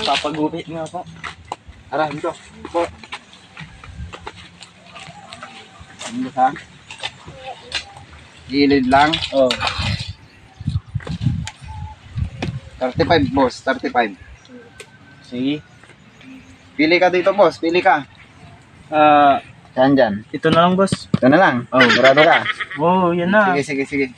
Papagupit nga po. Ara, dito. Po. Ano sa? Gilid lang. Oh. 35 boss, 35. Sige. Pili ka dito boss, pili ka. Saan dyan? Ito na lang, boss. Ito na lang. Oh. Murado ka. Oh, yan na. Sige.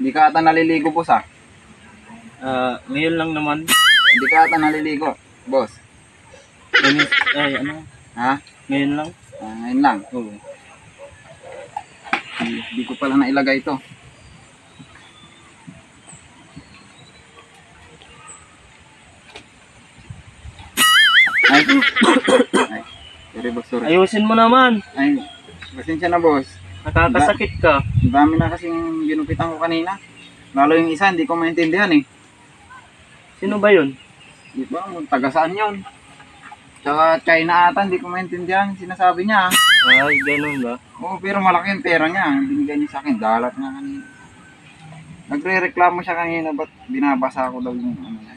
Hindi ka ata naliligo boss ah. Ngayon lang naman. Hindi ka ata naliligo boss. Ay, ano? Ha? Ngayon lang. Ngayon lang. Oo. Hindi ko pala nailagay ito. Ay. Sorry boss, sorry. Ayusin mo naman. Ay, pasensya na boss. Nakakasakit ka. Ang dami na kasing ginupitan ko kanina. Lalo yung isa, hindi ko maintindihan eh. Sino ba yun? Di ba? Taga saan yun? Tsaka China ata, hindi ko maintindihan. Sinasabi niya. Ay, ganun ba? Oo, pero malaki yung pera niya. Binigay niya sa akin. Dalat nga kanina. Nagre-reklamo siya kanina. Ba't binabasa ko daw yung ano niya.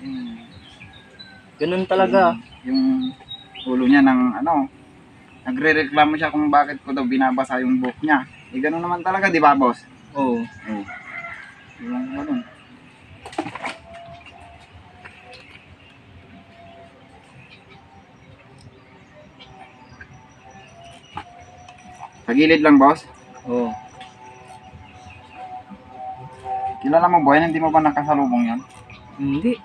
Ganun talaga. Yung ulo niya ng ano. Nagre-reklamo siya kung bakit ko daw binabasa yung book niya. Eh, ganun naman talaga, di ba, boss? Oo. Oo. Yung ganun. Sa gilid lang, boss. Oo. Kilala mo ba yan? Hindi mo ba nakasalubong yan? Hindi.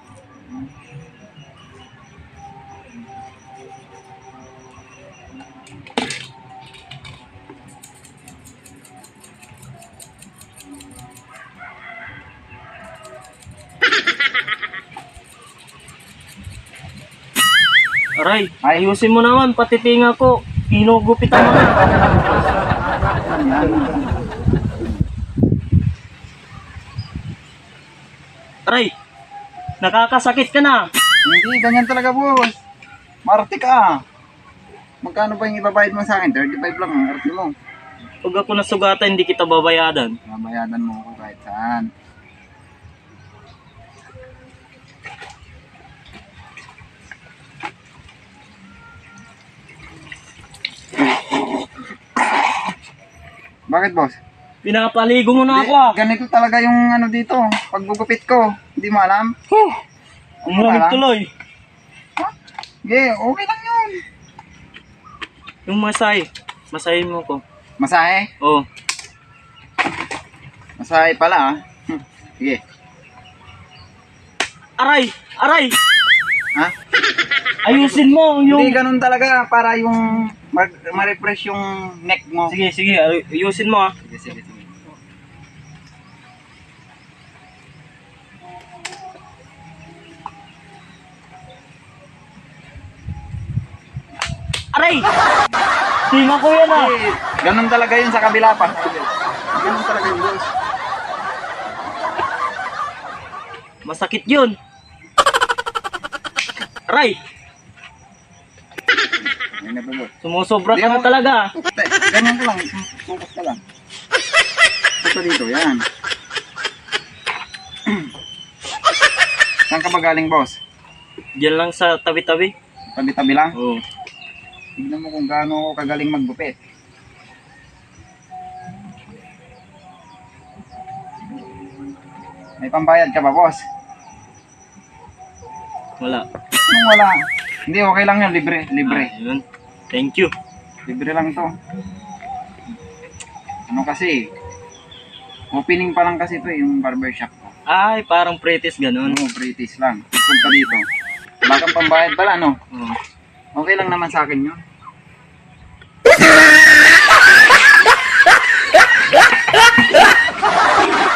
Aray, ayusin mo naman, pati tinga ko. Pinugupitan mo na. Aray, nakakasakit ka na. Hindi, ganyan talaga, boss. Marte ka. Magkano ba yung ibabayad mo sa akin? 35 lang ang arte mo. Pag ako nasugatan, hindi kita babayadan. Babayadan mo ako kahit saan. Bakit, boss? Pinapaligo mo na ako ah. Ganito talaga yung ano dito, paggugupit ko. Hindi mo alam? Ang malamig tuloy. Okay, okay lang yun. Yung masay. Masahin mo ko. Masahe? Oh. Masahe pala ah. Sige. Aray! Aray! Ha? Ayusin mo yung... Hindi, ganun talaga para yung ma-refresh yung neck mo. Sige, sige. Ayusin mo ah. Sige. Aray! Tingnan ko yan ah. Ganun talaga yun sa kabila pa. Ganun talaga yun, boss. Masakit yun. Aray! Ayun na po, boss. Sumusobra ka na talaga. Ganyan ko lang. Focus ka lang. Ito dito, yan. Saan ka ba galing, boss? Diyan lang sa tabi-tabi. Tabi-tabi lang? Oo. Tignan mo kung gaano ako kagaling maggupit. May pambayad ka ba, boss? Wala. Anong wala? Hindi, okay lang yun. Libre. Yun. Thank you. Libre lang to. Ano kasi, opening pa lang kasi to yung barbershop ko. Ay, parang pretties ganun. Oo, British lang. Punta dito. Wala kang pambayad pala, no? Oo. Okay lang naman sa akin yun.